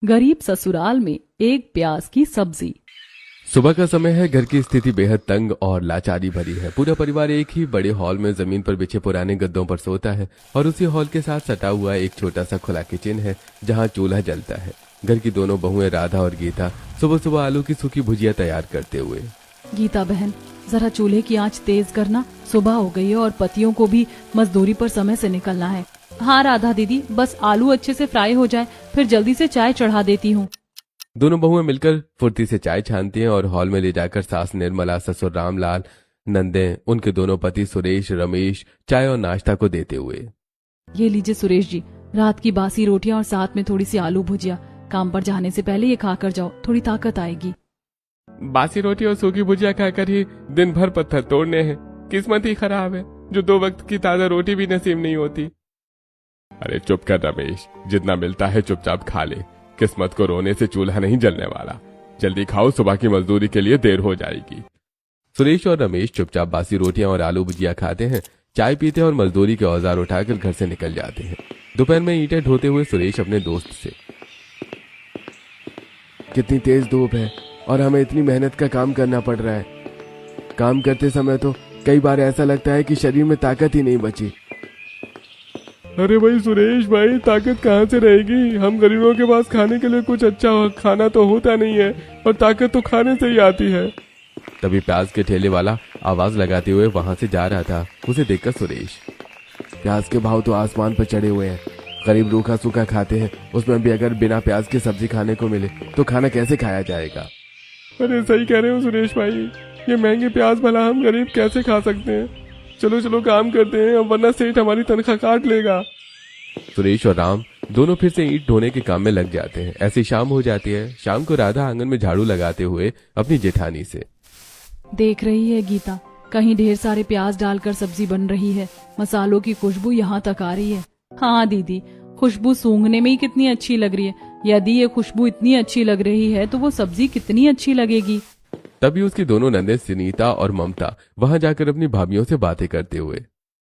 गरीब ससुराल में एक प्याज की सब्जी। सुबह का समय है। घर की स्थिति बेहद तंग और लाचारी भरी है। पूरा परिवार एक ही बड़े हॉल में जमीन पर बिछे पुराने गद्दों पर सोता है और उसी हॉल के साथ सटा हुआ एक छोटा सा खुला किचन है जहां चूल्हा जलता है। घर की दोनों बहुएं राधा और गीता सुबह सुबह आलू की सूखी भुजिया तैयार करते हुए। गीता बहन, जरा चूल्हे की आंच तेज करना, सुबह हो गई है और पतियों को भी मजदूरी पर समय से निकलना है। हाँ राधा दीदी, बस आलू अच्छे से फ्राई हो जाए, फिर जल्दी से चाय चढ़ा देती हूँ। दोनों बहुएं मिलकर फुर्ती से चाय छानती हैं और हॉल में ले जाकर सास निर्मला, ससुर रामलाल, नंदे, उनके दोनों पति सुरेश, रमेश चाय और नाश्ता को देते हुए। ये लीजिए सुरेश जी, रात की बासी रोटियां और साथ में थोड़ी सी आलू भुजिया। काम पर जाने से पहले ये खाकर जाओ, थोड़ी ताकत आएगी। बासी रोटी और सूखी भुजिया खाकर ही दिन भर पत्थर तोड़ने हैं। किस्मत ही खराब है जो 2 वक्त की ताजा रोटी भी नसीब नहीं होती। अरे चुप कर रमेश, जितना मिलता है चुपचाप खा ले। किस्मत को रोने से चूल्हा नहीं जलने वाला। जल्दी खाओ, सुबह की मजदूरी के लिए देर हो जाएगी। सुरेश और रमेश चुपचाप बासी रोटियां और आलू भुजिया खाते हैं, चाय पीते हैं और मजदूरी के औजार उठाकर घर से निकल जाते हैं। दोपहर में ईंटें ढोते हुए सुरेश अपने दोस्त से, कितनी तेज धूप है और हमें इतनी मेहनत का काम करना पड़ रहा है। काम करते समय तो कई बार ऐसा लगता है कि शरीर में ताकत ही नहीं बची। अरे भाई सुरेश भाई, ताकत कहाँ से रहेगी? हम गरीबों के पास खाने के लिए कुछ अच्छा खाना तो होता नहीं है और ताकत तो खाने से ही आती है। तभी प्याज के ठेले वाला आवाज लगाते हुए वहां से जा रहा था। उसे देखकर सुरेश, प्याज के भाव तो आसमान पर चढ़े हुए हैं। गरीब रूखा सूखा खाते हैं, उसमें भी अगर बिना प्याज की सब्जी खाने को मिले तो खाना कैसे खाया जाएगा? अरे सही कह रहे हो सुरेश भाई, ये महंगे प्याज भला हम गरीब कैसे खा सकते हैं? चलो चलो काम करते हैं, अब वरना सेठ हमारी तनख्वाह काट लेगा। सुरेश और राम दोनों फिर से ईंट ढोने के काम में लग जाते हैं। ऐसी शाम हो जाती है। शाम को राधा आंगन में झाड़ू लगाते हुए अपनी जेठानी से, देख रही है गीता, कहीं ढेर सारे प्याज डालकर सब्जी बन रही है। मसालों की खुशबू यहाँ तक आ रही है। हाँ दीदी, खुशबू सूंघने में ही कितनी अच्छी लग रही है। यदि ये खुशबू इतनी अच्छी लग रही है तो वो सब्जी कितनी अच्छी लगेगी। तभी उसकी दोनों नंदे सुनीता और ममता वहां जाकर अपनी भाभियों से बातें करते हुए,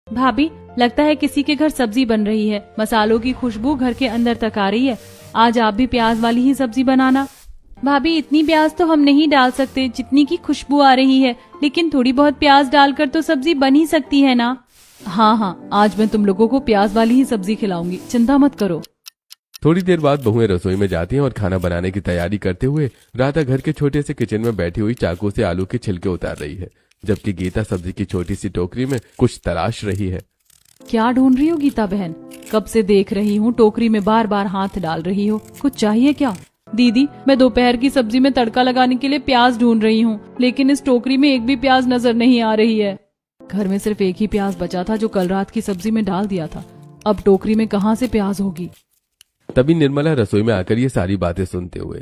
भाभी, लगता है किसी के घर सब्जी बन रही है। मसालों की खुशबू घर के अंदर तक आ रही है। आज आप भी प्याज वाली ही सब्जी बनाना। भाभी, इतनी प्याज तो हम नहीं डाल सकते जितनी की खुशबू आ रही है, लेकिन थोड़ी बहुत प्याज डालकर तो सब्जी बन ही सकती है ना। हाँ, आज मैं तुम लोगों को प्याज वाली ही सब्जी खिलाऊंगी, चिंता मत करो। थोड़ी देर बाद बहुएं रसोई में जाती हैं और खाना बनाने की तैयारी करते हुए राधा घर के छोटे से किचन में बैठी हुई चाकू से आलू के छिलके उतार रही है, जबकि गीता सब्जी की छोटी सी टोकरी में कुछ तलाश रही है। क्या ढूंढ रही हो गीता बहन? कब से देख रही हूँ टोकरी में बार बार हाथ डाल रही हो। कुछ चाहिए क्या? दीदी, मैं दोपहर की सब्जी में तड़का लगाने के लिए प्याज ढूंढ रही हूँ, लेकिन इस टोकरी में एक भी प्याज नजर नहीं आ रही है। घर में सिर्फ एक ही प्याज बचा था जो कल रात की सब्जी में डाल दिया था। अब टोकरी में कहाँ से प्याज होगी? तभी निर्मला रसोई में आकर ये सारी बातें सुनते हुए,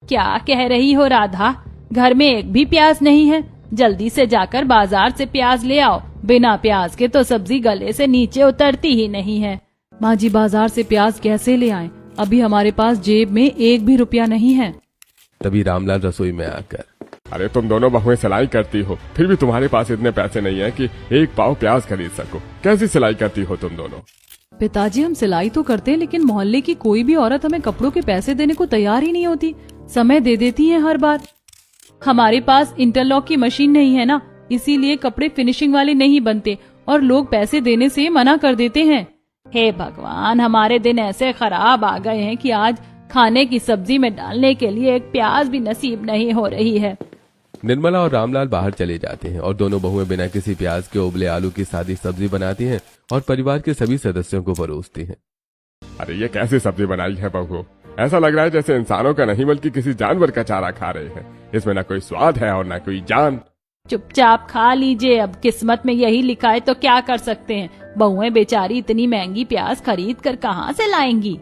क्या कह रही हो राधा? घर में एक भी प्याज नहीं है। जल्दी से जाकर बाजार से प्याज ले आओ। बिना प्याज के तो सब्जी गले से नीचे उतरती ही नहीं है। माँ जी, बाजार से प्याज कैसे ले आएं? अभी हमारे पास जेब में एक भी रुपया नहीं है। तभी रामलाल रसोई में आकर, अरे तुम दोनों बहुएं सिलाई करती हो, फिर भी तुम्हारे पास इतने पैसे नहीं है कि 1 पाव प्याज खरीद सको। कैसी सिलाई करती हो तुम दोनों? पिताजी, हम सिलाई तो करते हैं, लेकिन मोहल्ले की कोई भी औरत हमें कपड़ों के पैसे देने को तैयार ही नहीं होती। समय दे देती है हर बार। हमारे पास इंटरलॉक की मशीन नहीं है ना, इसीलिए कपड़े फिनिशिंग वाले नहीं बनते और लोग पैसे देने से मना कर देते हैं। हे भगवान, हमारे दिन ऐसे खराब आ गए हैं कि आज खाने की सब्जी में डालने के लिए एक प्याज भी नसीब नहीं हो रही है। निर्मला और रामलाल बाहर चले जाते हैं और दोनों बहुएं बिना किसी प्याज के उबले आलू की सादी सब्जी बनाती हैं और परिवार के सभी सदस्यों को परोसती हैं। अरे ये कैसी सब्जी बनाई है बहू? ऐसा लग रहा है जैसे इंसानों का नहीं बल्कि किसी जानवर का चारा खा रहे हैं। इसमें न कोई स्वाद है और न कोई जान। चुपचाप खा लीजिए, अब किस्मत में यही लिखा है तो क्या कर सकते हैं। बहुएं बेचारी इतनी महंगी प्याज खरीद कर कहाँ से लाएंगी?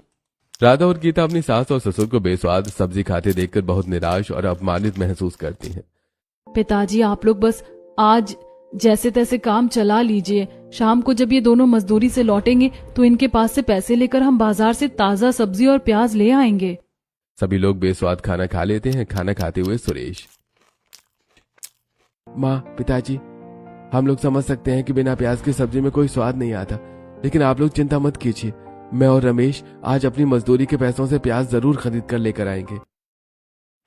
राधा और गीता अपनी सास और ससुर को बेस्वाद सब्जी खाते देखकर बहुत निराश और अपमानित महसूस करती हैं। पिताजी, आप लोग बस आज जैसे तैसे काम चला लीजिए। शाम को जब ये दोनों मजदूरी से लौटेंगे तो इनके पास से पैसे लेकर हम बाजार से ताजा सब्जी और प्याज ले आएंगे। सभी लोग बेस्वाद खाना खा लेते हैं। खाना खाते हुए सुरेश, माँ, पिताजी, हम लोग समझ सकते हैं कि बिना प्याज की सब्जी में कोई स्वाद नहीं आता, लेकिन आप लोग चिंता मत कीजिए। मैं और रमेश आज अपनी मजदूरी के पैसों से प्याज जरूर खरीद कर लेकर आएंगे।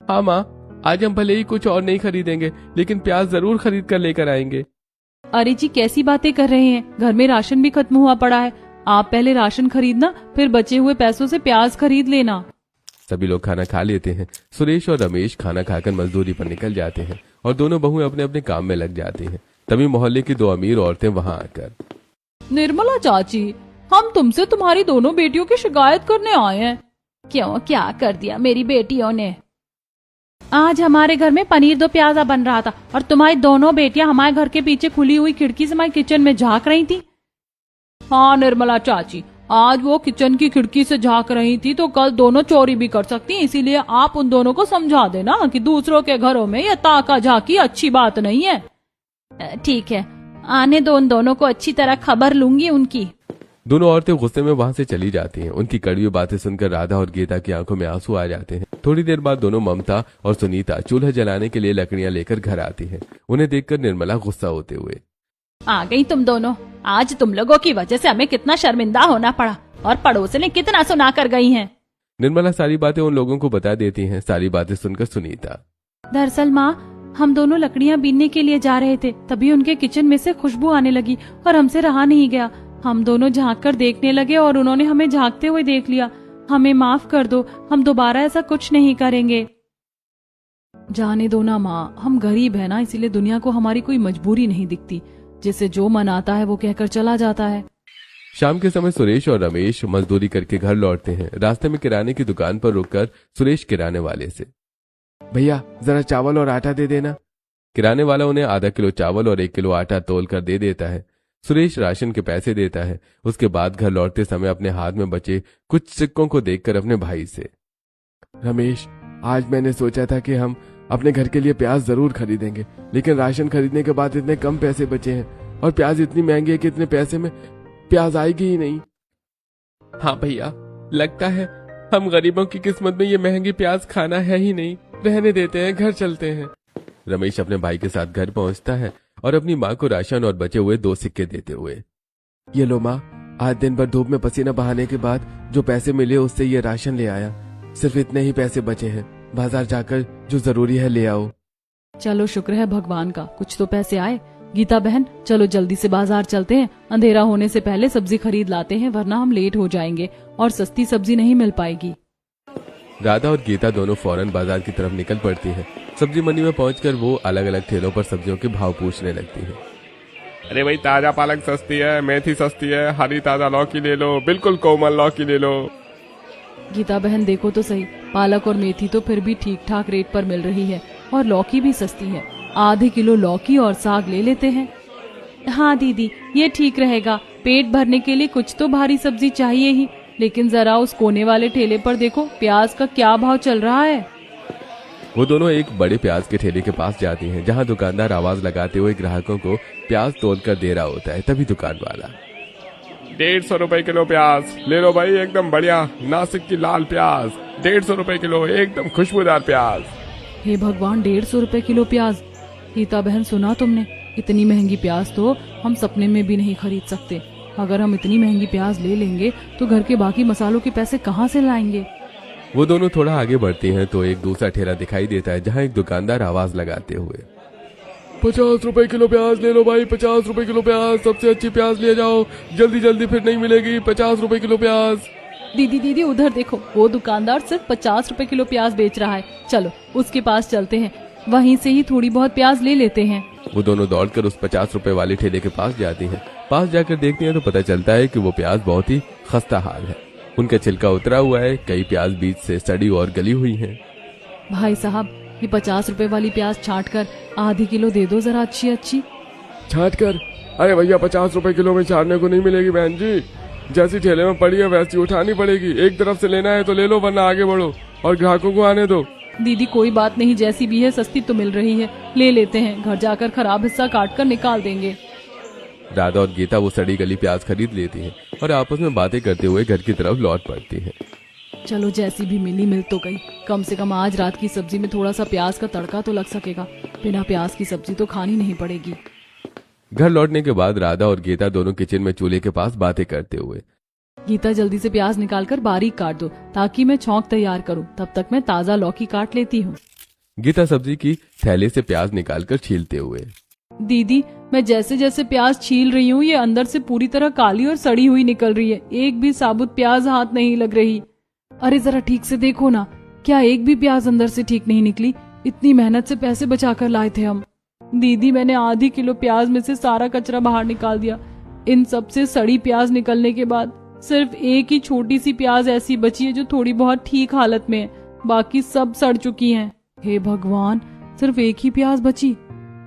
हाँ माँ, आज हम भले ही कुछ और नहीं खरीदेंगे लेकिन प्याज जरूर खरीद कर लेकर आएंगे। अरे जी कैसी बातें कर रहे हैं, घर में राशन भी खत्म हुआ पड़ा है। आप पहले राशन खरीदना, फिर बचे हुए पैसों से प्याज खरीद लेना। सभी लोग खाना खा लेते हैं। सुरेश और रमेश खाना खाकर मजदूरी पर निकल जाते हैं और दोनों बहुएं अपने अपने काम में लग जाती हैं। तभी मोहल्ले की दो अमीर औरतें वहां आकर, निर्मला चाची, हम तुमसे तुम्हारी दोनों बेटियों की शिकायत करने आए हैं। क्यों, क्या कर दिया मेरी बेटियों ने? आज हमारे घर में पनीर दो प्याजा बन रहा था और तुम्हारी दोनों बेटियां हमारे घर के पीछे खुली हुई खिड़की से हमारे किचन में झांक रही थी। हाँ निर्मला चाची, आज वो किचन की खिड़की से झांक रही थी तो कल दोनों चोरी भी कर सकती, इसीलिए आप उन दोनों को समझा देना कि दूसरों के घरों में ये ताका झांकी अच्छी बात नहीं है। ठीक है, आने दो, उन दोनों को अच्छी तरह खबर लूंगी उनकी। दोनों औरतें गुस्से में वहां से चली जाती हैं। उनकी कड़वी बातें सुनकर राधा और गीता की आंखों में आंसू आ जाते हैं। थोड़ी देर बाद दोनों ममता और सुनीता चूल्हा जलाने के लिए लकड़ियां लेकर घर आती हैं। उन्हें देखकर निर्मला गुस्सा होते हुए, आ गई तुम दोनों, आज तुम लोगों की वजह से हमें कितना शर्मिंदा होना पड़ा और पड़ोसने कितना सुना कर गई हैं। निर्मला सारी बातें उन लोगों को बता देती हैं। सारी बातें सुनकर सुनीता, दरअसल माँ, हम दोनों लकड़ियाँ बीनने के लिए जा रहे थे, तभी उनके किचन में से खुशबू आने लगी और हमसे रहा नहीं गया। हम दोनों झांक कर देखने लगे और उन्होंने हमें झांकते हुए देख लिया। हमें माफ कर दो, हम दोबारा ऐसा कुछ नहीं करेंगे। जाने दो ना माँ, हम गरीब है ना, इसीलिए दुनिया को हमारी कोई मजबूरी नहीं दिखती। जिसे जो मन आता है वो कहकर चला जाता है। शाम के समय सुरेश और रमेश मजदूरी करके घर लौटते हैं। रास्ते में किराने की दुकान पर रुककर सुरेश किराने वाले से, भैया जरा चावल और आटा दे देना। किराने वाला उन्हें आधा किलो चावल और 1 किलो आटा तोल कर दे देता है। सुरेश राशन के पैसे देता है। उसके बाद घर लौटते समय अपने हाथ में बचे कुछ सिक्कों को देखकर अपने भाई से, रमेश, आज मैंने सोचा था कि हम अपने घर के लिए प्याज जरूर खरीदेंगे, लेकिन राशन खरीदने के बाद इतने कम पैसे बचे हैं और प्याज इतनी महंगी है कि इतने पैसे में प्याज आएगी ही नहीं। हाँ भैया, लगता है हम गरीबों की किस्मत में ये महंगी प्याज खाना है ही नहीं। रहने देते हैं, घर चलते हैं। रमेश अपने भाई के साथ घर पहुंचता है और अपनी माँ को राशन और बचे हुए 2 सिक्के देते हुए, ये लो माँ, आज दिन भर धूप में पसीना बहाने के बाद जो पैसे मिले उससे ये राशन ले आया। सिर्फ इतने ही पैसे बचे हैं, बाजार जाकर जो जरूरी है ले आओ। चलो शुक्र है भगवान का, कुछ तो पैसे आए। गीता बहन, चलो जल्दी से बाजार चलते हैं, अंधेरा होने से पहले सब्जी खरीद लाते हैं, वरना हम लेट हो जाएंगे और सस्ती सब्जी नहीं मिल पाएगी। राधा और गीता दोनों फौरन बाजार की तरफ निकल पड़ती हैं। सब्जी मंडी में पहुंचकर वो अलग अलग ठेलों पर सब्जियों के भाव पूछने लगती है। अरे भाई, ताजा पालक सस्ती है, मेथी सस्ती है, हरी ताजा लौकी ले लो, बिल्कुल कोमल लौकी ले लो। गीता बहन देखो तो सही, पालक और मेथी तो फिर भी ठीक ठाक रेट पर मिल रही है और लौकी भी सस्ती है। आधे किलो लौकी और साग ले लेते हैं। हाँ दीदी, ये ठीक रहेगा। पेट भरने के लिए कुछ तो भारी सब्जी चाहिए ही, लेकिन जरा उस कोने वाले ठेले पर देखो, प्याज का क्या भाव चल रहा है। वो दोनों एक बड़े प्याज के ठेले के पास जाती हैं, जहां दुकानदार आवाज लगाते हुए ग्राहकों को प्याज तोल कर दे रहा होता है। तभी दुकान वाला, 150 रुपए किलो प्याज ले लो भाई, एकदम बढ़िया नासिक की लाल प्याज, 150 रुपए किलो, एकदम खुशबूदार प्याज। हे भगवान, 150 रुपए किलो प्याज। गीता बहन, सुना तुमने? इतनी महंगी प्याज तो हम सपने में भी नहीं खरीद सकते। अगर हम इतनी महंगी प्याज ले लेंगे तो घर के बाकी मसालों के पैसे कहाँ से लाएंगे? वो दोनों थोड़ा आगे बढ़ती हैं तो एक दूसरा ठेला दिखाई देता है, जहां एक दुकानदार आवाज लगाते हुए, 50 रुपए किलो प्याज ले लो भाई, 50 रुपए किलो प्याज, सबसे अच्छी प्याज ले जाओ, जल्दी जल्दी फिर नहीं मिलेगी, 50 रुपए किलो प्याज। दीदी दीदी, उधर देखो, वो दुकानदार सिर्फ 50 रुपए किलो प्याज बेच रहा है। चलो उसके पास चलते हैं, वहीं से ही थोड़ी बहुत प्याज ले लेते हैं। वो दोनों दौड़कर उस 50 रुपए वाले ठेले के पास जाती हैं। पास जाकर देखती हैं तो पता चलता है कि वो प्याज बहुत ही खस्ता हाल है। उनका छिलका उतरा हुआ है, कई प्याज बीच से सड़ी और गली हुई हैं। भाई साहब, ये 50 रुपए वाली प्याज छाट कर आधी किलो दे दो जरा, अच्छी अच्छी। छाट कर? अरे भैया, 50 रुपए किलो में छाटने को नहीं मिलेगी बहन जी। जैसी ठेले में पड़ी है वैसी उठानी पड़ेगी। एक तरफ से लेना है तो ले लो, वरना आगे बढ़ो और ग्राहकों को आने दो। दीदी कोई बात नहीं, जैसी भी है सस्ती तो मिल रही है, ले लेते हैं। घर जाकर खराब हिस्सा काट कर निकाल देंगे। राधा और गीता वो सड़ी गली प्याज खरीद लेती हैं और आपस में बातें करते हुए घर की तरफ लौट पड़ती हैं। चलो जैसी भी मिली मिल तो गई, कम से कम आज रात की सब्जी में थोड़ा सा प्याज का तड़का तो लग सकेगा। बिना प्याज की सब्जी तो खानी नहीं पड़ेगी। घर लौटने के बाद राधा और गीता दोनों किचन में चूल्हे के पास बातें करते हुए, गीता जल्दी से प्याज निकालकर बारीक काट दो ताकि मैं छौंक तैयार करूं। तब तक मैं ताजा लौकी काट लेती हूँ। गीता सब्जी की थैले से प्याज निकालकर छीलते हुए। दीदी, मैं जैसे जैसे प्याज छील रही हूँ ये अंदर से पूरी तरह काली और सड़ी हुई निकल रही है। एक भी साबुत प्याज हाथ नहीं लग रही। अरे जरा ठीक से देखो ना, क्या एक भी प्याज अंदर से ठीक नहीं निकली? इतनी मेहनत से पैसे बचाकर लाए थे हम। दीदी, मैंने आधी किलो प्याज में से सारा कचरा बाहर निकाल दिया। इन सब से सड़ी प्याज निकलने के बाद सिर्फ एक ही छोटी सी प्याज ऐसी बची है जो थोड़ी बहुत ठीक हालत में है। बाकी सब सड़ चुकी हैं। हे भगवान, सिर्फ एक ही प्याज बची।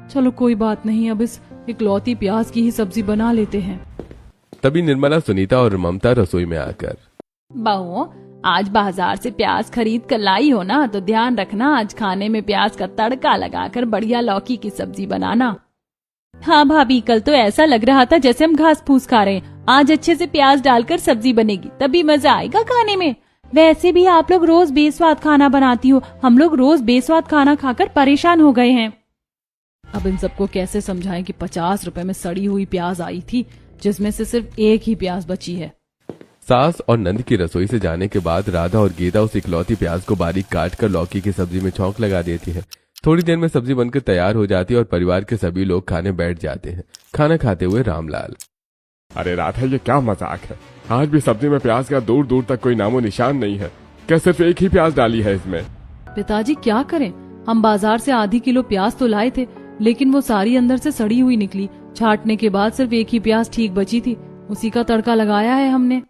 चलो कोई बात नहीं, अब इस इकलौती प्याज की ही सब्जी बना लेते हैं। तभी निर्मला, सुनीता और ममता रसोई में आकर, बहू, आज बाजार से प्याज खरीद कर लाई हो ना, तो ध्यान रखना आज खाने में प्याज का तड़का लगाकर बढ़िया लौकी की सब्जी बनाना। हाँ भाभी, कल तो ऐसा लग रहा था जैसे हम घास फूस खा रहे हैं। आज अच्छे से प्याज डालकर सब्जी बनेगी, तभी मजा आएगा खाने में। वैसे भी आप लोग रोज बेस्वाद खाना बनाती हो, हम लोग रोज बेस्वाद खाना खाकर परेशान हो गए हैं। अब इन सबको कैसे समझाएं कि 50 रुपए में सड़ी हुई प्याज आई थी, जिसमें से सिर्फ एक ही प्याज बची है। सास और नंद की रसोई से जाने के बाद राधा और गीता उस इकलौती प्याज को बारीक काट कर लौकी की सब्जी में छौंक लगा देती है। थोड़ी देर में सब्जी बनकर तैयार हो जाती है और परिवार के सभी लोग खाने बैठ जाते हैं। खाना खाते हुए रामलाल, अरे राधा, ये क्या मजाक है? आज भी सब्जी में प्याज का दूर दूर तक कोई नामो निशान नहीं है। क्या सिर्फ एक ही प्याज डाली है इसमें? पिताजी क्या करें, हम बाजार से आधी किलो प्याज तो लाए थे, लेकिन वो सारी अंदर से सड़ी हुई निकली। छांटने के बाद सिर्फ एक ही प्याज ठीक बची थी, उसी का तड़का लगाया है हमने।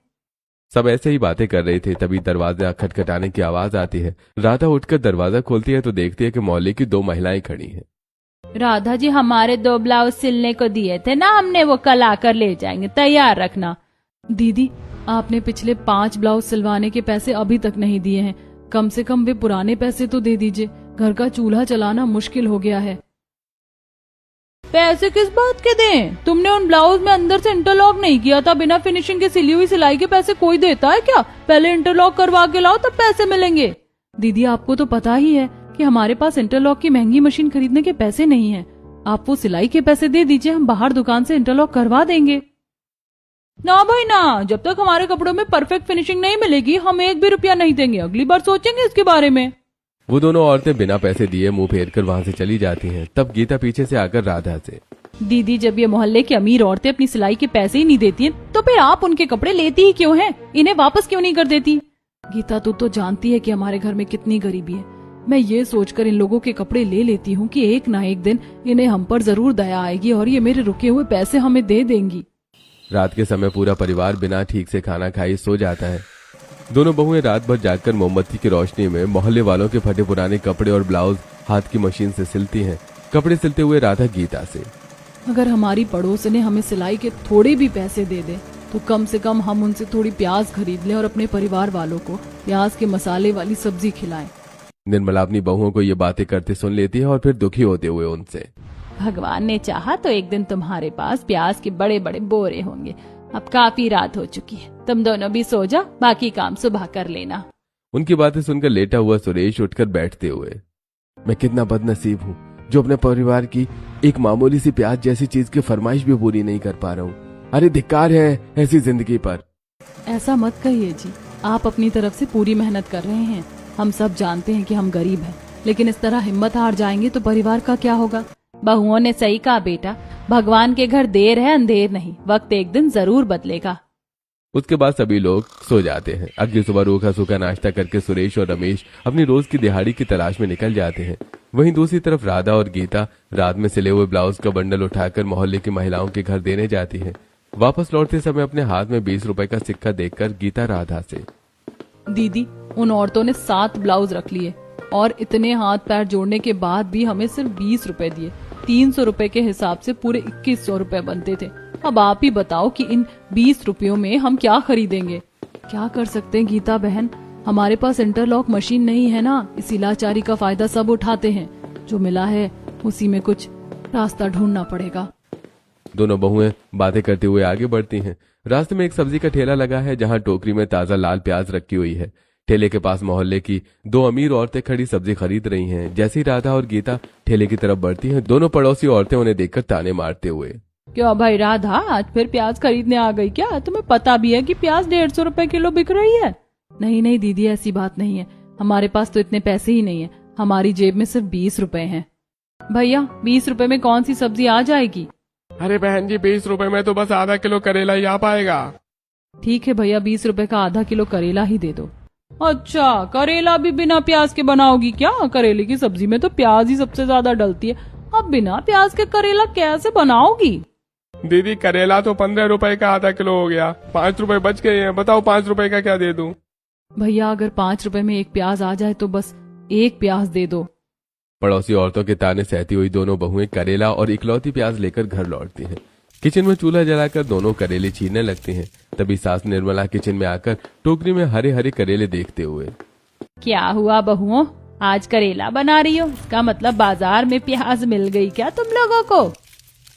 सब ऐसे ही बातें कर रहे थे, तभी दरवाजा खटखटाने की आवाज आती है। राधा उठकर दरवाजा खोलती है तो देखती है कि मोहल्ले की 2 महिलाएं खड़ी हैं। राधा जी, हमारे 2 ब्लाउज सिलने को दिए थे ना हमने, वो कल आकर ले जाएंगे, तैयार रखना। दीदी, आपने पिछले 5 ब्लाउज सिलवाने के पैसे अभी तक नहीं दिए हैं। कम से कम वे पुराने पैसे तो दे दीजिए, घर का चूल्हा चलाना मुश्किल हो गया है। पैसे किस बात के दें? तुमने उन ब्लाउज में अंदर से इंटरलॉक नहीं किया था। बिना फिनिशिंग के सिली हुई सिलाई के पैसे कोई देता है क्या? पहले इंटरलॉक करवा के लाओ, तब पैसे मिलेंगे। दीदी, आपको तो पता ही है कि हमारे पास इंटरलॉक की महंगी मशीन खरीदने के पैसे नहीं हैं। आप वो सिलाई के पैसे दे दीजिए, हम बाहर दुकान से इंटरलॉक करवा देंगे। ना भाई ना, जब तक हमारे कपड़ों में परफेक्ट फिनिशिंग नहीं मिलेगी, हम 1 भी रुपया नहीं देंगे। अगली बार सोचेंगे इसके बारे में। वो दोनों औरतें बिना पैसे दिए मुंह फेर कर वहां से चली जाती हैं। तब गीता पीछे से आकर राधा से, दीदी, जब ये मोहल्ले की अमीर औरतें अपनी सिलाई के पैसे ही नहीं देती हैं, तो फिर आप उनके कपड़े लेती ही क्यों हैं? इन्हें वापस क्यों नहीं कर देती? गीता, तू तो जानती है कि हमारे घर में कितनी गरीबी है। मैं ये सोचकर इन लोगों के कपड़े ले लेती हूँ कि एक ना एक दिन इन्हें हम पर जरूर दया आएगी और ये मेरे रुके हुए पैसे हमें दे देंगी। रात के समय पूरा परिवार बिना ठीक से खाना खाए सो जाता है। दोनों बहुएं रात भर जागकर मोमबत्ती की रोशनी में मोहल्ले वालों के फटे पुराने कपड़े और ब्लाउज हाथ की मशीन से सिलती हैं। कपड़े सिलते हुए राधा गीता से, अगर हमारी पड़ोस ने हमें सिलाई के थोड़े भी पैसे दे दे तो कम से कम हम उनसे थोड़ी प्याज खरीद लें और अपने परिवार वालों को प्याज के मसाले वाली सब्जी खिलाएं। निर्मला अपनी बहुओं को ये बातें करते सुन लेती है और फिर दुखी होते हुए उनसे, भगवान ने चाहा तो एक दिन तुम्हारे पास प्याज के बड़े बड़े बोरे होंगे। अब काफी रात हो चुकी है, तुम दोनों भी सो जाओ, बाकी काम सुबह कर लेना। उनकी बातें सुनकर लेटा हुआ सुरेश उठकर बैठते हुए, मैं कितना बदनसीब हूँ जो अपने परिवार की एक मामूली सी प्याज जैसी चीज की फरमाइश भी पूरी नहीं कर पा रहा हूँ। अरे धिक्कार है ऐसी जिंदगी पर। ऐसा मत कहिए जी, आप अपनी तरफ से पूरी मेहनत कर रहे हैं। हम सब जानते हैं कि हम गरीब हैं, लेकिन इस तरह हिम्मत हार जाएंगे तो परिवार का क्या होगा? बहुओं ने सही कहा बेटा, भगवान के घर देर है अंधेर नहीं, वक्त एक दिन जरूर बदलेगा। उसके बाद सभी लोग सो जाते हैं। अगली सुबह रूखा सूखा नाश्ता करके सुरेश और रमेश अपनी रोज की दिहाड़ी की तलाश में निकल जाते हैं। वहीं दूसरी तरफ राधा और गीता रात में सिले हुए ब्लाउज का बंडल उठाकर मोहल्ले की महिलाओं के घर देने जाती है। वापस लौटते समय अपने हाथ में 20 रुपए का सिक्का देखकर गीता राधा से, दीदी, उन औरतों ने 7 ब्लाउज रख लिए और इतने हाथ पैर जोड़ने के बाद भी हमें सिर्फ 20 रुपए दिए। 300 रुपए के हिसाब से पूरे 2100 रुपए बनते थे। अब आप ही बताओ कि इन 20 रुपयों में हम क्या खरीदेंगे? क्या कर सकते हैं गीता बहन, हमारे पास इंटरलॉक मशीन नहीं है ना, इसी लाचारी का फायदा सब उठाते हैं। जो मिला है उसी में कुछ रास्ता ढूंढना पड़ेगा। दोनों बहुएं बातें करते हुए आगे बढ़ती हैं। रास्ते में एक सब्जी का ठेला लगा है जहां टोकरी में ताजा लाल प्याज रखी हुई है। ठेले के पास मोहल्ले की 2 अमीर औरतें खड़ी सब्जी खरीद रही हैं। जैसे ही राधा और गीता ठेले की तरफ बढ़ती हैं, दोनों पड़ोसी औरतें उन्हें देखकर ताने मारते हुए, क्यों भाई राधा, आज फिर प्याज खरीदने आ गई क्या? तुम्हें पता भी है कि प्याज 150 रुपए किलो बिक रही है। नहीं नहीं दीदी, ऐसी बात नहीं है, हमारे पास तो इतने पैसे ही नहीं है, हमारी जेब में सिर्फ 20 रुपए हैं। भैया 20 रुपए में कौन सी सब्जी आ जाएगी? अरे बहन जी, 20 रुपए में तो बस आधा किलो करेला ही आ पाएगा। ठीक है भैया, 20 रुपए का आधा किलो करेला ही दे दो। अच्छा, करेला भी बिना प्याज के बनाओगी क्या? करेले की सब्जी में तो प्याज ही सबसे ज्यादा डलती है, अब बिना प्याज के करेला कैसे बनाओगी? दीदी करेला तो 15 रुपए का आधा किलो हो गया, 5 रुपए बच गए हैं, बताओ 5 रुपए का क्या दे दूं? भैया अगर 5 रुपए में एक प्याज आ जाए तो बस एक प्याज दे दो। पड़ोसी औरतों के ताने सहती हुई दोनों बहुएं करेला और इकलौती प्याज लेकर घर लौटती हैं। किचन में चूल्हा जलाकर दोनों करेले छीलने लगती हैं। तभी सास निर्मला किचन में आकर टोकरी में हरे हरे करेले देखते हुए, क्या हुआ बहुओं, आज करेला बना रही हो? इसका मतलब बाजार में प्याज मिल गई क्या तुम लोगों को?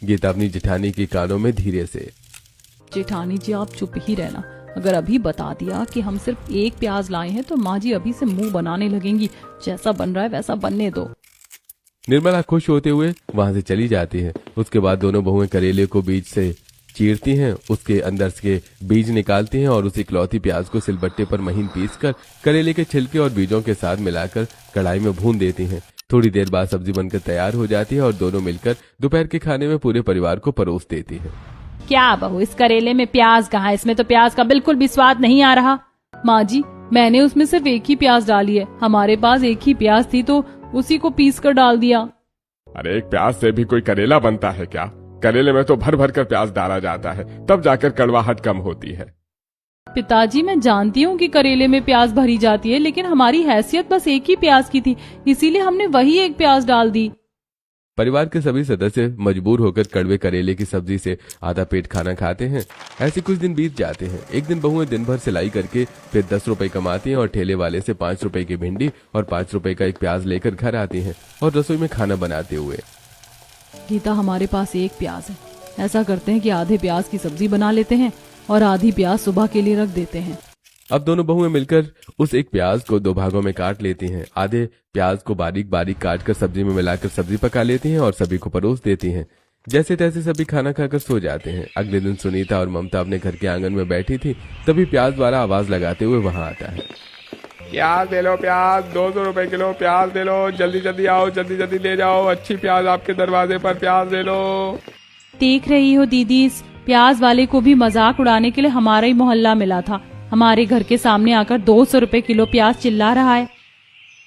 गीता अपनी जेठानी के कानों में धीरे से, जेठानी जी आप चुप ही रहना, अगर अभी बता दिया कि हम सिर्फ एक प्याज लाए हैं तो माँ जी अभी से मुंह बनाने लगेंगी, जैसा बन रहा है वैसा बनने दो। निर्मला खुश होते हुए वहां से चली जाती है। उसके बाद दोनों बहुएं करेले को बीज से चीरती हैं, उसके अंदर के बीज निकालती हैं और उस इकलौती प्याज को सिलबट्टे पर महीन पीसकर करेले के छिलके और बीजों के साथ मिलाकर कढ़ाई में भून देती हैं। थोड़ी देर बाद सब्जी बनकर तैयार हो जाती है और दोनों मिलकर दोपहर के खाने में पूरे परिवार को परोस देती है। क्या बहू, इस करेले में प्याज कहाँ है? इसमें तो प्याज का बिल्कुल भी स्वाद नहीं आ रहा। माँ जी, मैंने उसमें सिर्फ एक ही प्याज डाली है, हमारे पास एक ही प्याज थी तो उसी को पीस कर डाल दिया। अरे एक प्याज से भी कोई करेला बनता है क्या? करेले में तो भर भर कर प्याज डाला जाता है, तब जाकर कड़वाहट कम होती है। पिताजी मैं जानती हूँ कि करेले में प्याज भरी जाती है, लेकिन हमारी हैसियत बस एक ही प्याज की थी, इसीलिए हमने वही एक प्याज डाल दी। परिवार के सभी सदस्य मजबूर होकर कड़वे करेले की सब्जी से आधा पेट खाना खाते हैं। ऐसे कुछ दिन बीत जाते हैं। एक दिन बहुएं दिन भर सिलाई करके फिर 10 रुपए कमाती हैं और ठेले वाले से 5 रुपए की भिंडी और 5 रुपए का एक प्याज लेकर घर आती हैं और रसोई में खाना बनाते हुए, गीता हमारे पास एक प्याज है, ऐसा करते हैं कि आधे प्याज की सब्जी बना लेते हैं और आधी प्याज सुबह के लिए रख देते हैं। अब दोनों बहुएं मिलकर उस एक प्याज को 2 भागों में काट लेती हैं। आधे प्याज को बारीक बारीक काट कर सब्जी में मिलाकर सब्जी पका लेती हैं और सभी को परोस देती हैं। जैसे तैसे सभी खाना खाकर सो जाते हैं। अगले दिन सुनीता और ममता अपने घर के आंगन में बैठी थी, तभी प्याज वाला आवाज लगाते हुए वहां आता है। प्याज दे लो, प्याज 200 रुपए किलो प्याज दे लो, जल्दी जल्दी आओ, जल्दी जल्दी ले जाओ, अच्छी प्याज आपके दरवाजे पर प्याज दे लो। देख रही हो दीदी, इस प्याज वाले को भी मजाक उड़ाने के लिए हमारा ही मोहल्ला मिला था, हमारे घर के सामने आकर 200 रुपए किलो प्याज चिल्ला रहा है।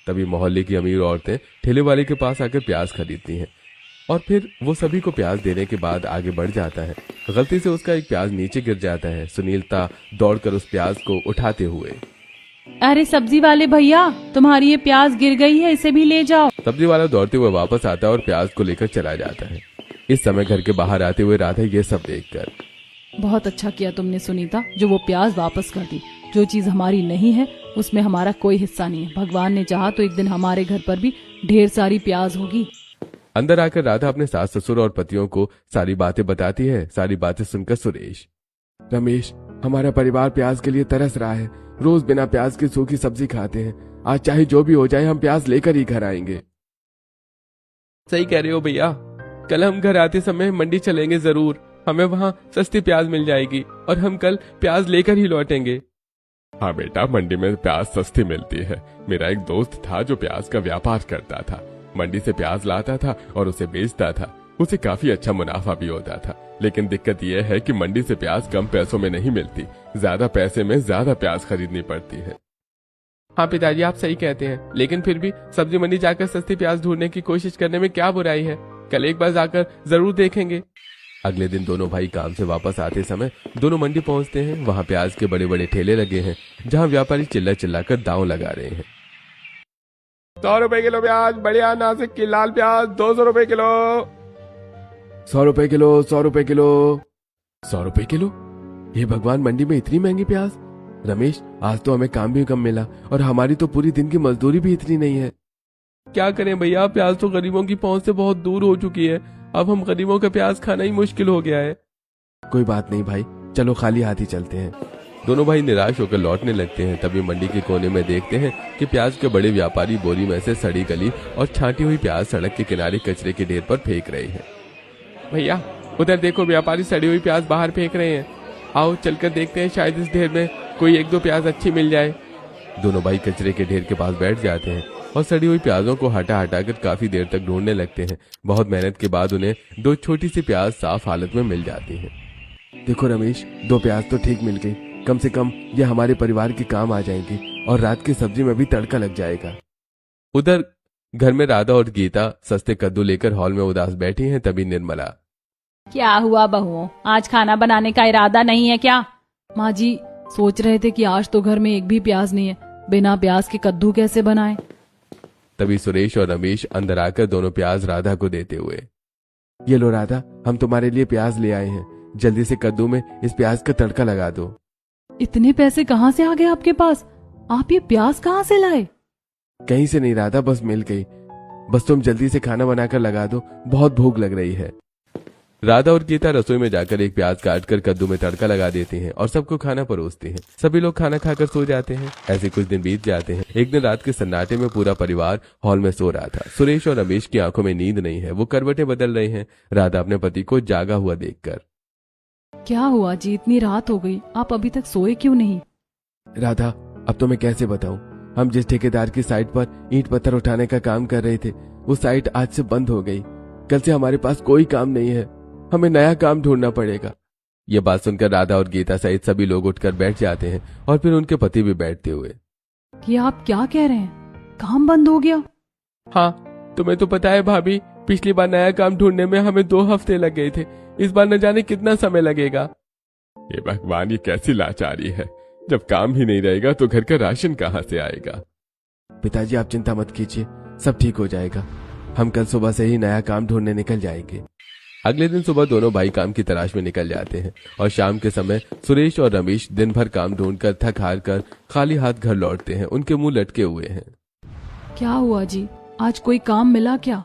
तभी मोहल्ले की अमीर औरतें ठेले वाले के पास आकर प्याज खरीदती हैं और फिर वो सभी को प्याज देने के बाद आगे बढ़ जाता है। गलती से उसका एक प्याज नीचे गिर जाता है। सुनीलता दौड़कर उस प्याज को उठाते हुए, अरे सब्जी वाले भैया, तुम्हारी ये प्याज गिर गई है, इसे भी ले जाओ। सब्जी वाला दौड़ते हुए वापस आता है और प्याज को लेकर चला जाता है। इस समय घर के बाहर आते हुए राधा ये सब देखकर, बहुत अच्छा किया तुमने सुनीता, जो वो प्याज वापस कर दी। जो चीज हमारी नहीं है उसमें हमारा कोई हिस्सा नहीं है। भगवान ने चाहा तो एक दिन हमारे घर पर भी ढेर सारी प्याज होगी। अंदर आकर राधा अपने सास ससुर और पतियों को सारी बातें बताती है। सारी बातें सुनकर सुरेश, रमेश, हमारा परिवार प्याज के लिए तरस रहा है, रोज बिना प्याज की सूखी सब्जी खाते हैं। आज चाहे जो भी हो जाए हम प्याज लेकर ही घर आएंगे। सही कह रहे हो भैया, कल हम घर आते समय मंडी चलेंगे जरूर, हमें वहाँ सस्ती प्याज मिल जाएगी और हम कल प्याज लेकर ही लौटेंगे। हाँ बेटा, मंडी में प्याज सस्ती मिलती है। मेरा एक दोस्त था जो प्याज का व्यापार करता था, मंडी से प्याज लाता था और उसे बेचता था। उसे काफी अच्छा मुनाफा भी होता था, लेकिन दिक्कत यह है कि मंडी से प्याज कम पैसों में नहीं मिलती, ज्यादा पैसे में ज्यादा प्याज खरीदनी पड़ती है। हाँ पिताजी, आप सही कहते हैं, लेकिन फिर भी सब्जी मंडी जाकर सस्ती प्याज ढूंढने की कोशिश करने में क्या बुराई है। कल एक बार जाकर जरूर देखेंगे। अगले दिन दोनों भाई काम से वापस आते समय दोनों मंडी पहुंचते हैं। वहां प्याज के बड़े बड़े ठेले लगे हैं, जहां व्यापारी चिल्ला चिल्ला कर दांव लगा रहे हैं। 100 रुपए किलो प्याज, बढ़िया नासिक की लाल प्याज 200 रुपए किलो। 100 रुपए किलो, 100 रुपए किलो, 100 रुपए किलो। ये भगवान, मंडी में इतनी महंगी प्याज। रमेश, आज तो हमें काम भी कम मिला और हमारी तो पूरी दिन की मजदूरी भी इतनी नहीं है। क्या करें भैया, प्याज तो गरीबों की पहुंच से बहुत दूर हो चुकी है। अब हम गरीबों का प्याज खाना ही मुश्किल हो गया है। कोई बात नहीं भाई, चलो खाली हाथ ही चलते हैं। दोनों भाई निराश होकर लौटने लगते हैं। तभी मंडी के कोने में देखते हैं कि प्याज के बड़े व्यापारी बोरी में से सड़ी गली और छांटी हुई प्याज सड़क के किनारे कचरे के ढेर पर फेंक रहे हैं। भैया, उधर देखो, व्यापारी सड़ी हुई प्याज बाहर फेंक रहे हैं। आओ चलकर देखते हैं, शायद इस ढेर में कोई एक दो प्याज अच्छी मिल जाए। दोनों भाई कचरे के ढेर के पास बैठ जाते हैं और सड़ी हुई प्याजों को हटा हटाकर काफी देर तक ढूंढने लगते हैं। बहुत मेहनत के बाद उन्हें 2 छोटी सी प्याज साफ हालत में मिल जाती हैं। देखो रमेश, 2 प्याज तो ठीक मिल गई। कम से कम ये हमारे परिवार के काम आ जाएंगी और रात की सब्जी में भी तड़का लग जाएगा। उधर घर में राधा और गीता सस्ते कद्दू लेकर हॉल में उदास बैठी हैं। तभी निर्मला, क्या हुआ बहुओं, आज खाना बनाने का इरादा नहीं है क्या? माँ जी, सोच रहे थे कि आज तो घर में एक भी प्याज नहीं है, बिना प्याज के कद्दू कैसे बनाएं? तभी सुरेश और रमेश अंदर आकर दोनों प्याज राधा को देते हुए, ये लो राधा, हम तुम्हारे लिए प्याज ले आए हैं। जल्दी से कद्दू में इस प्याज का तड़का लगा दो। इतने पैसे कहाँ से आ गए आपके पास? आप ये प्याज कहाँ से लाए? कहीं से नहीं राधा, बस मिल गई। बस तुम जल्दी से खाना बनाकर लगा दो, बहुत भूख लग रही है। राधा और गीता रसोई में जाकर एक प्याज काटकर कद्दू में तड़का लगा देती हैं और सबको खाना परोसती हैं। सभी लोग खाना खाकर सो जाते हैं। ऐसे कुछ दिन बीत जाते हैं। एक दिन रात के सन्नाटे में पूरा परिवार हॉल में सो रहा था। सुरेश और रमेश की आंखों में नींद नहीं है, वो करवटें बदल रहे हैं। राधा अपने पति को जागा हुआ देखकर, क्या हुआ जी, इतनी रात हो गई, आप अभी तक सोए क्यों नहीं? राधा, अब तो मैं कैसे बताऊं, हम जिस ठेकेदार की साइट पर ईंट पत्थर उठाने का काम कर रहे थे, वो साइट आज से बंद हो गई। कल से हमारे पास कोई काम नहीं है, हमें नया काम ढूंढना पड़ेगा। ये बात सुनकर राधा और गीता सहित सभी लोग उठकर बैठ जाते हैं और फिर उनके पति भी बैठते हुए, ये आप क्या कह रहे हैं, काम बंद हो गया? हाँ, तुम्हें तो पता है भाभी, पिछली बार नया काम ढूंढने में हमें 2 हफ्ते लग गए थे। इस बार न जाने कितना समय लगेगा। ये भगवान, ये कैसी लाचारी है। जब काम ही नहीं रहेगा तो घर का राशन कहाँ से आएगा? पिताजी, आप चिंता मत कीजिए, सब ठीक हो जाएगा। हम कल सुबह से ही नया काम ढूंढने निकल जाएंगे। अगले दिन सुबह दोनों भाई काम की तलाश में निकल जाते हैं और शाम के समय सुरेश और रमेश दिन भर काम ढूंढकर थक हार कर खाली हाथ घर लौटते हैं। उनके मुंह लटके हुए हैं। क्या हुआ जी, आज कोई काम मिला क्या?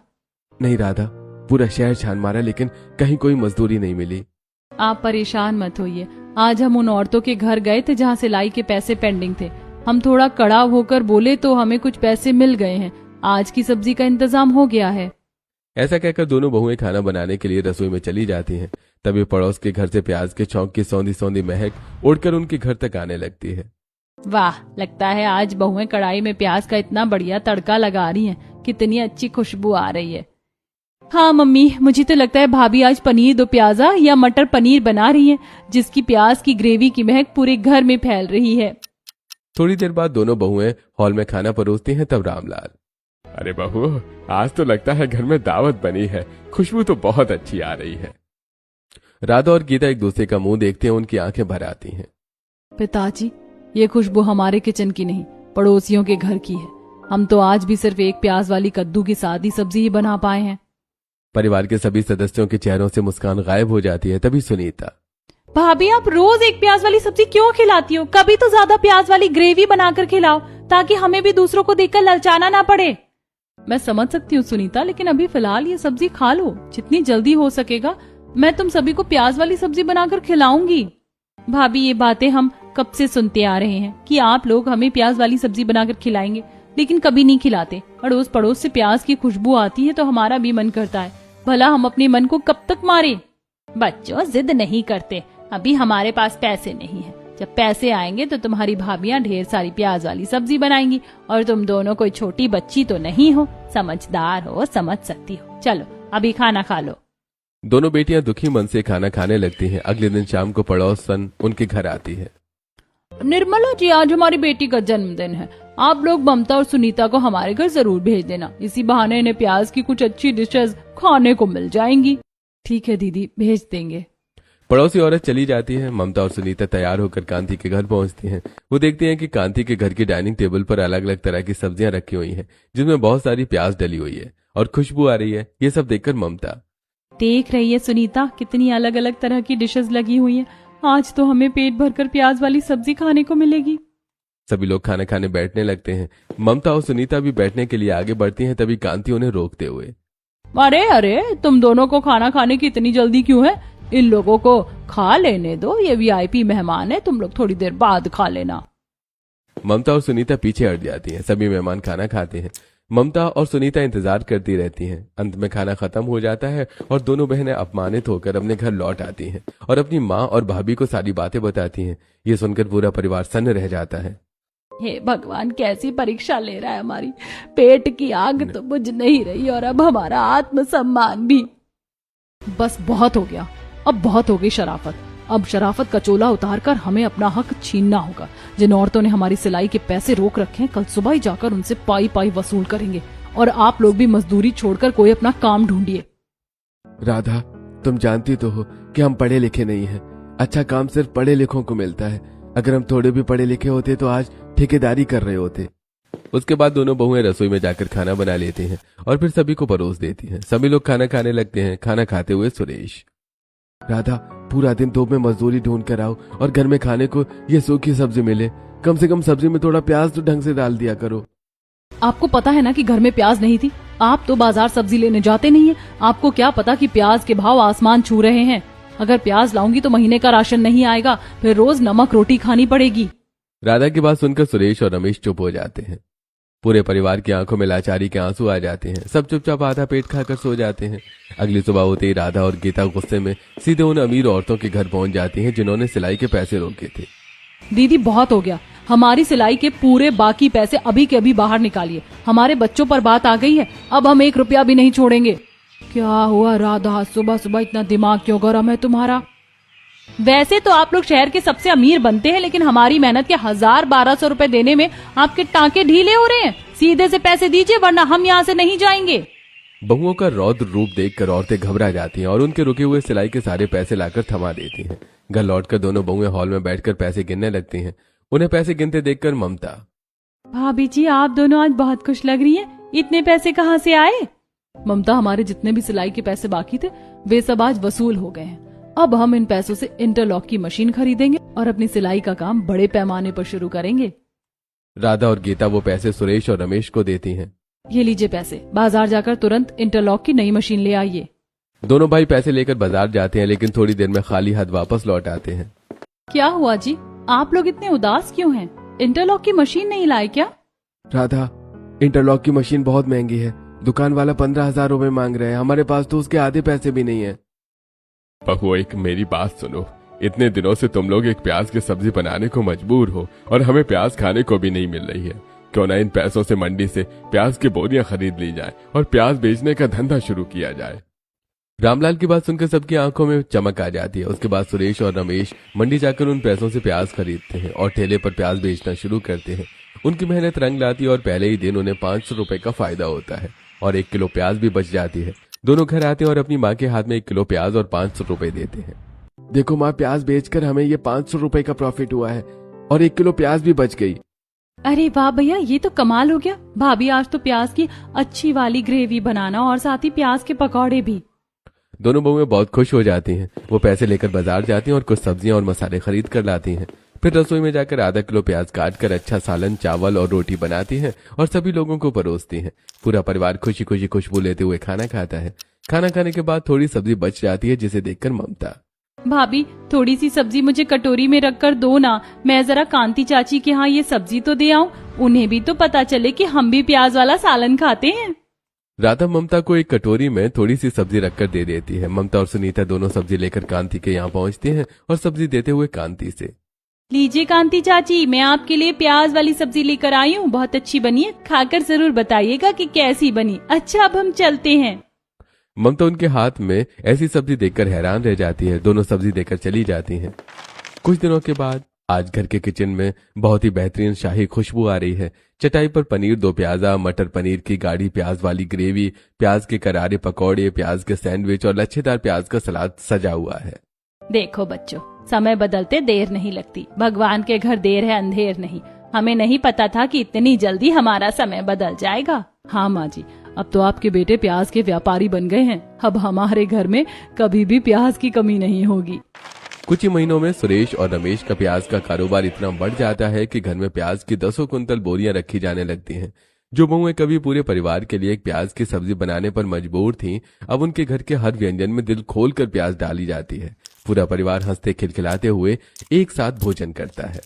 नहीं राधा, पूरा शहर छान मारा लेकिन कहीं कोई मजदूरी नहीं मिली। आप परेशान मत होइए, आज हम उन औरतों के घर गए थे जहाँ सिलाई के पैसे पेंडिंग थे। हम थोड़ा कड़ाव होकर बोले तो हमें कुछ पैसे मिल गए हैं। आज की सब्जी का इंतजाम हो गया है। ऐसा कहकर दोनों बहुएं खाना बनाने के लिए रसोई में चली जाती हैं। तभी पड़ोस के घर से प्याज के छौंक की सौंधी सौंधी महक उड़कर उनके घर तक आने लगती है। वाह, लगता है आज बहुएं कढ़ाई में प्याज का इतना बढ़िया तड़का लगा रही हैं। कितनी अच्छी खुशबू आ रही है। हाँ मम्मी, मुझे तो लगता है भाभी आज पनीर दो प्याजा या मटर पनीर बना रही हैं, जिसकी प्याज की ग्रेवी की महक पूरे घर में फैल रही है। थोड़ी देर बाद दोनों बहुएं हॉल में खाना परोसती हैं। तब रामलाल, अरे बहू, आज तो लगता है घर में दावत बनी है। खुशबू तो बहुत अच्छी आ रही है। राधा और गीता एक दूसरे का मुंह देखते हैं, उनकी आंखें भर आती हैं। पिताजी, ये खुशबू हमारे किचन की नहीं, पड़ोसियों के घर की है। हम तो आज भी सिर्फ एक प्याज वाली कद्दू की सादी सब्जी ही बना पाए हैं। परिवार के सभी सदस्यों के चेहरों से मुस्कान गायब हो जाती है। तभी सुनीता, भाभी आप रोज एक प्याज वाली सब्जी क्यों खिलाती हो? कभी तो ज्यादा प्याज वाली ग्रेवी बनाकर खिलाओ, ताकि हमें भी दूसरों को देखकर ललचाना ना पड़े। मैं समझ सकती हूँ सुनीता, लेकिन अभी फिलहाल ये सब्जी खा लो। जितनी जल्दी हो सकेगा मैं तुम सभी को प्याज वाली सब्जी बनाकर खिलाऊंगी। भाभी, ये बातें हम कब से सुनते आ रहे हैं कि आप लोग हमें प्याज वाली सब्जी बनाकर खिलाएंगे, लेकिन कभी नहीं खिलाते। अड़ोस पड़ोस से प्याज की खुशबू आती है तो हमारा भी मन करता है, भला हम अपने मन को कब तक मारे। बच्चों, जिद नहीं करते, अभी हमारे पास पैसे नहीं है। जब पैसे आएंगे तो तुम्हारी भाभियां ढेर सारी प्याज वाली सब्जी बनाएंगी, और तुम दोनों कोई छोटी बच्ची तो नहीं हो, समझदार हो, समझ सकती हो। चलो अभी खाना खा लो। दोनों बेटियां दुखी मन से खाना खाने लगती हैं। अगले दिन शाम को पड़ोसन उनके घर आती है। निर्मला जी, आज हमारी बेटी का जन्मदिन है। आप लोग ममता और सुनीता को हमारे घर जरूर भेज देना। इसी बहाने इन्हें प्याज की कुछ अच्छी डिशेस खाने को मिल जाएंगी। ठीक है दीदी, भेज देंगे। पड़ोसी औरत चली जाती है। ममता और सुनीता तैयार होकर कांति के घर पहुंचती हैं। वो देखती हैं कि कांति के घर की डाइनिंग टेबल पर अलग अलग तरह की सब्जियां रखी हुई हैं, जिसमें बहुत सारी प्याज डली हुई है और खुशबू आ रही है। ये सब देखकर ममता, देख रही है सुनीता, कितनी अलग अलग तरह की डिशेस लगी हुई हैं। आज तो हमें पेट भरकर प्याज वाली सब्जी खाने को मिलेगी। सभी लोग खाना खाने बैठने लगते हैं। ममता और सुनीता भी बैठने के लिए आगे बढ़ती हैं। तभी कांति उन्हें रोकते हुए, अरे अरे, तुम दोनों को खाना खाने की इतनी जल्दी क्यों है? इन लोगों को खा लेने दो, ये वीआईपी मेहमान है, तुम लोग थोड़ी देर बाद खा लेना। ममता और सुनीता पीछे हट जाती हैं। सभी मेहमान खाना खाते हैं। ममता और सुनीता इंतजार करती रहती हैं। अंत में खाना खत्म हो जाता है और दोनों बहनें अपमानित होकर अपने घर लौट आती हैं और अपनी माँ और भाभी को सारी बातें बताती हैं। ये सुनकर पूरा परिवार सन्न रह जाता है। हे भगवान, कैसी परीक्षा ले रहा है हमारी। पेट की आग तो बुझ नहीं रही और अब हमारा आत्मसम्मान भी। बस बहुत हो गया, अब बहुत हो गई शराफत। अब शराफत का चोला उतारकर हमें अपना हक छीनना होगा। जिन औरतों ने हमारी सिलाई के पैसे रोक रखे हैं, कल सुबह ही जाकर उनसे पाई पाई वसूल करेंगे। और आप लोग भी मजदूरी छोड़कर कोई अपना काम ढूंढिए। राधा, तुम जानती तो हो कि हम पढ़े लिखे नहीं हैं। अच्छा काम सिर्फ पढ़े लिखों को मिलता है। अगर हम थोड़े भी पढ़े लिखे होते तो आज ठेकेदारी कर रहे होते। उसके बाद दोनों बहुएं रसोई में जाकर खाना बना लेती हैं और फिर सभी को परोस देती हैं। सभी लोग खाना खाने लगते हैं। खाना खाते हुए सुरेश, राधा, पूरा दिन धूप में मजदूरी ढूंढ कर आओ और घर में खाने को ये सूखी सब्जी मिले। कम से कम सब्जी में थोड़ा प्याज तो ढंग से डाल दिया करो। आपको पता है ना कि घर में प्याज नहीं थी। आप तो बाजार सब्जी लेने जाते नहीं है। आपको क्या पता कि प्याज के भाव आसमान छू रहे हैं। अगर प्याज लाऊंगी तो महीने का राशन नहीं आएगा, फिर रोज नमक रोटी खानी पड़ेगी। राधा की बात सुनकर सुरेश और रमेश चुप हो जाते हैं। पूरे परिवार की आंखों में लाचारी के आंसू आ जाते हैं। सब चुपचाप आधा पेट खाकर सो जाते हैं। अगली सुबह होते ही राधा और गीता गुस्से में सीधे उन अमीर औरतों के घर पहुंच जाती हैं जिन्होंने सिलाई के पैसे रोके थे। दीदी, बहुत हो गया। हमारी सिलाई के पूरे बाकी पैसे अभी के अभी बाहर निकालिए। हमारे बच्चों पर बात आ गई है, अब हम 1 रुपया भी नहीं छोड़ेंगे। क्या हुआ राधा, सुबह सुबह इतना दिमाग क्यों गरम है तुम्हारा? वैसे तो आप लोग शहर के सबसे अमीर बनते हैं, लेकिन हमारी मेहनत के 1000-1200 रुपए देने में आपके टांके ढीले हो रहे हैं। सीधे से पैसे दीजिए वरना हम यहाँ से नहीं जाएंगे। बहुओं का रौद्र रूप देखकर औरतें घबरा जाती हैं और उनके रुके हुए सिलाई के सारे पैसे लाकर थमा देती हैं। घर लौटकर दोनों बहुएं हॉल में बैठकर पैसे गिनने लगती हैं। उन्हें पैसे गिनते देखकर ममता, भाभी जी, आप दोनों आज बहुत खुश लग रही हैं। इतने पैसे कहाँ से आए? ममता, हमारे जितने भी सिलाई के पैसे बाकी थे वे सब आज वसूल हो गए हैं। अब हम इन पैसों से इंटरलॉक की मशीन खरीदेंगे और अपनी सिलाई का काम बड़े पैमाने पर शुरू करेंगे। राधा और गीता वो पैसे सुरेश और रमेश को देती हैं। ये लीजिए पैसे, बाजार जाकर तुरंत इंटरलॉक की नई मशीन ले आइए। दोनों भाई पैसे लेकर बाजार जाते हैं, लेकिन थोड़ी देर में खाली हाथ वापस लौट आते हैं। क्या हुआ जी, आप लोग इतने उदास क्यों हैं? इंटरलॉक की मशीन नहीं लाए क्या? राधा, इंटरलॉक की मशीन बहुत महंगी है। दुकान वाला 15,000 रुपए मांग रहे हैं। हमारे पास तो उसके आधे पैसे भी नहीं है। बहू, एक मेरी बात सुनो। इतने दिनों से तुम लोग एक प्याज की सब्जी बनाने को मजबूर हो और हमें प्याज खाने को भी नहीं मिल रही है। क्यों ना इन पैसों से मंडी से प्याज की बोरियां खरीद ली जाए और प्याज बेचने का धंधा शुरू किया जाए। रामलाल की बात सुनकर सबकी आंखों में चमक आ जाती है। उसके बाद सुरेश और रमेश मंडी जाकर उन पैसों से प्याज खरीदते हैं और ठेले पर प्याज बेचना शुरू करते हैं। उनकी मेहनत रंग लाती है और पहले ही दिन उन्हें 500 रुपए का फायदा होता है और 1 किलो प्याज भी बच जाती है। दोनों घर आते हैं और अपनी माँ के हाथ में 1 किलो प्याज और 500 रुपए देते हैं। देखो माँ, प्याज बेचकर हमें ये 500 रुपए का प्रॉफिट हुआ है और 1 किलो प्याज भी बच गई। अरे वाह भैया, ये तो कमाल हो गया। भाभी, आज तो प्याज की अच्छी वाली ग्रेवी बनाना और साथ ही प्याज के पकौड़े भी। दोनों बहुएं बहुत खुश हो जाती हैं। वो पैसे लेकर बाजार जाती हैं और कुछ सब्जियां और मसाले खरीद कर लाती हैं। फिर रसोई में जाकर आधा किलो प्याज काट कर अच्छा सालन, चावल और रोटी बनाती हैं और सभी लोगों को परोसती हैं। पूरा परिवार खुशी खुशी खुशबू लेते हुए खाना खाता है। खाना खाने के बाद थोड़ी सब्जी बच जाती है, जिसे देखकर ममता, भाभी, थोड़ी सी सब्जी मुझे कटोरी में रख कर दो ना। मैं जरा कांति चाची के यहाँ ये सब्जी तो दे आऊं, उन्हें भी तो पता चले कि हम भी प्याज वाला सालन खाते हैं। राधा ममता को एक कटोरी में थोड़ी सी सब्जी रखकर दे देती है। ममता और सुनीता दोनों सब्जी लेकर कांति के यहाँ पहुँचते हैं और सब्जी देते हुए कांति से, लीजिए कांति चाची, मैं आपके लिए प्याज वाली सब्जी लेकर आई हूँ। बहुत अच्छी बनी है, खाकर जरूर बताइएगा कि कैसी बनी। अच्छा, अब हम चलते हैं। ममता उनके हाथ में ऐसी सब्जी देखकर हैरान रह जाती है। दोनों सब्जी देकर चली जाती हैं। कुछ दिनों के बाद आज घर के किचन में बहुत ही बेहतरीन शाही खुशबू आ रही है। चटाई पर पनीर 2 प्याजा, मटर पनीर की गाढ़ी प्याज वाली ग्रेवी, प्याज के करारे पकौड़े, प्याज के सैंडविच और लच्छेदार प्याज का सलाद सजा हुआ है। देखो बच्चों, समय बदलते देर नहीं लगती। भगवान के घर देर है अंधेर नहीं। हमें नहीं पता था कि इतनी जल्दी हमारा समय बदल जाएगा। हाँ माँ जी, अब तो आपके बेटे प्याज के व्यापारी बन गए हैं। अब हमारे घर में कभी भी प्याज की कमी नहीं होगी। कुछ ही महीनों में सुरेश और रमेश का प्याज का कारोबार इतना बढ़ जाता है कि घर में प्याज की 10 कुंतल बोरियां रखी जाने लगती हैं। जो बहुएं कभी पूरे परिवार के लिए एक प्याज की सब्जी बनाने पर मजबूर थीं, अब उनके घर के हर व्यंजन में दिल खोलकर प्याज डाली जाती है। पूरा परिवार हंसते खिलखिलाते हुए एक साथ भोजन करता है।